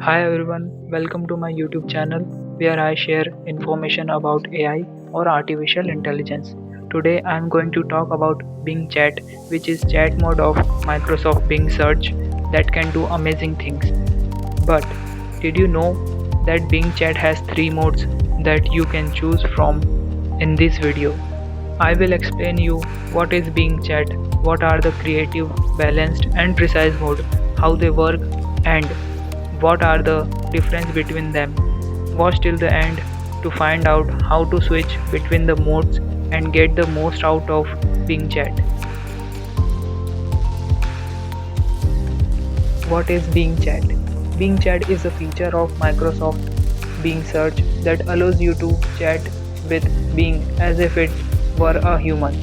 Hi everyone, welcome to my YouTube channel where I share information about AI or artificial intelligence. Today I am going to talk about Bing Chat, which is chat mode of Microsoft Bing Search that can do amazing things. But did you know that Bing Chat has 3 modes that you can choose from in this video? I will explain you what is Bing Chat, what are the creative, balanced and precise mode, how they work and what are the difference between them. Watch till the end to find out how to switch between the modes and get the most out of Bing Chat. What is Bing Chat? Bing Chat is a feature of Microsoft Bing Search that allows you to chat with Bing as if it were a human.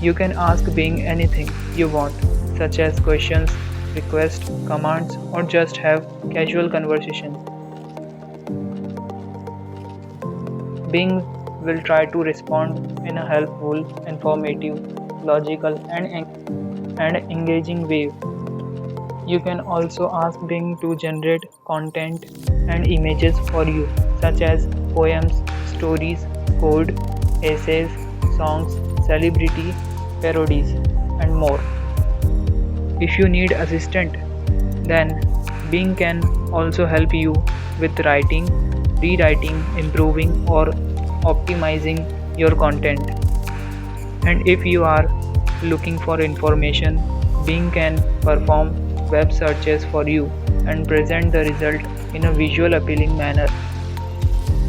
You can ask Bing anything you want, such as questions, requests, commands, or just have casual conversations. Bing will try to respond in a helpful, informative, logical, and engaging way. You can also ask Bing to generate content and images for you, such as poems, stories, code, essays, songs, celebrity parodies, and more. If you need assistant, then Bing can also help you with writing, rewriting, improving, or optimizing your content. And if you are looking for information, Bing can perform web searches for you and present the result in a visual appealing manner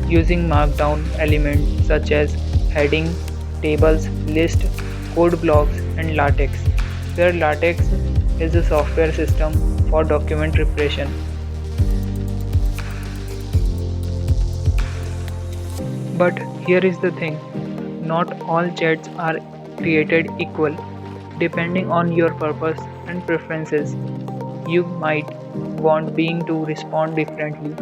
using markdown elements such as heading, tables, list, code blocks, and Latex, where Latex is a software system for document preparation. But here is the thing, not all chats are created equal. Depending on your purpose and preferences, you might want Bing to respond differently.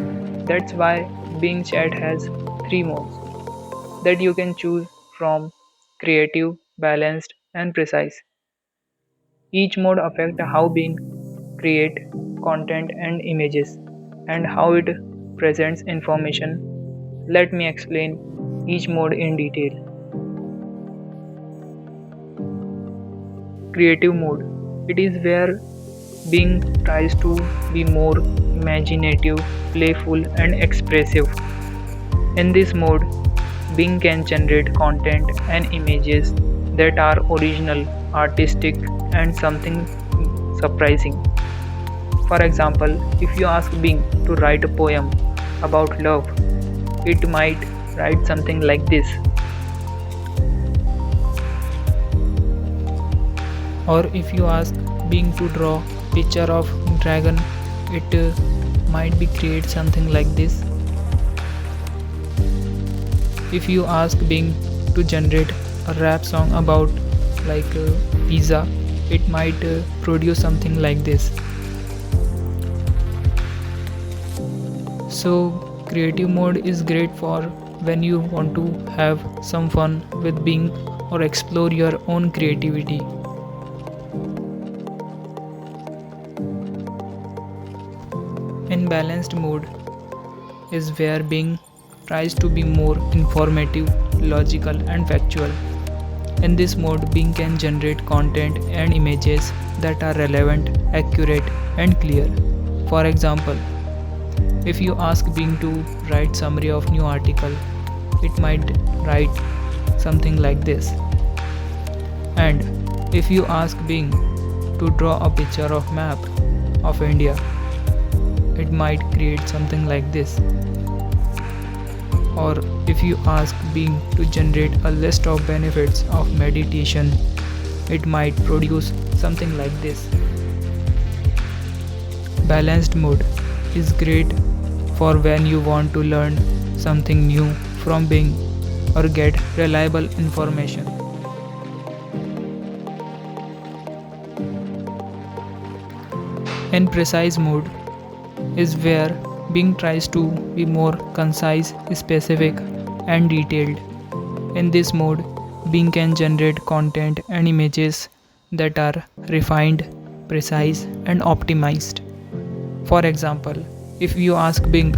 That's why Bing Chat has 3 modes that you can choose from: creative, balanced, and precise. Each mode affects how Bing create content and images and how it presents information. Let me explain each mode in detail. Creative mode. It is where Bing tries to be more imaginative, playful, and expressive. In this mode, Bing can generate content and images that are original, artistic, and something surprising. For example, if you ask Bing to write a poem about love, it might write something like this. Or if you ask Bing to draw a picture of dragon, it might be create something like this. If you ask Bing to generate a rap song about pizza, it might produce something like this. So creative mode is great for when you want to have some fun with Bing or explore your own creativity. In balanced mode is where Bing tries to be more informative, logical, and factual. In this mode, Bing can generate content and images that are relevant, accurate, and clear. For example, if you ask Bing to write summary of new article, it might write something like this. And if you ask Bing to draw a picture of map of India, it might create something like this. Or if you ask Bing to generate a list of benefits of meditation, it might produce something like this. Balanced mode is great for when you want to learn something new from Bing or get reliable information. In precise mode is where Bing tries to be more concise, specific, and detailed. In this mode, Bing can generate content and images that are refined, precise, and optimized. For example, If you ask Bing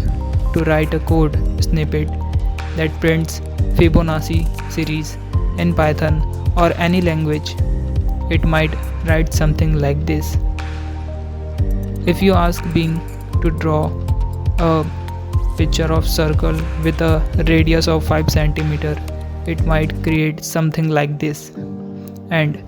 to write a code snippet that prints Fibonacci series in Python or any language, it might write something like this. If you ask Bing to draw a picture of circle with a radius of 5 cm, it might create something like this. And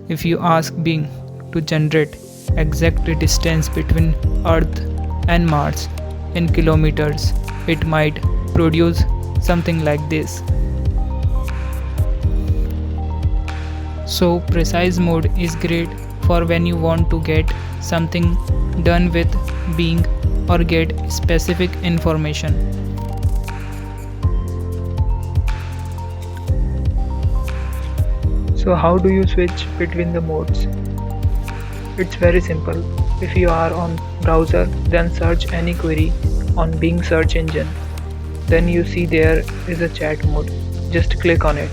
if you ask Bing to generate exact distance between Earth and Mars in kilometers, it might produce something like this. So precise mode is great for when you want to get something done with Bing or get specific information. So how do you switch between the modes? It's very simple. If you are on browser, then search any query on Bing search engine. Then you see there is a chat mode. Just click on it.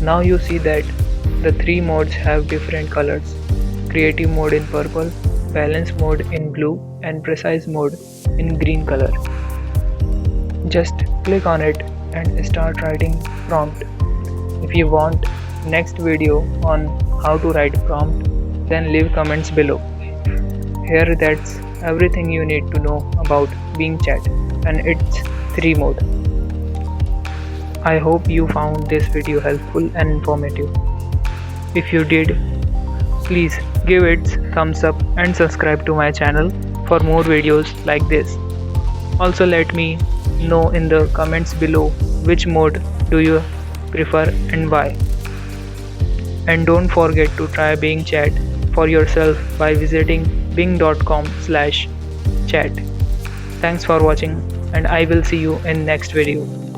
Now you see that the three modes have different colors. Creative mode in purple, balance mode in blue, and precise mode in green color. Just click on it and start writing prompt. If you want next video on how to write prompt, then leave comments below. Here that's everything you need to know about Bing Chat and its 3 mode. I hope you found this video helpful and informative. If you did, please give it thumbs up and subscribe to my channel for more videos like this. Also let me know in the comments below which mode do you prefer and why. And don't forget to try Bing Chat for yourself by visiting bing.com/chat. Thanks for watching and I will see you in next video.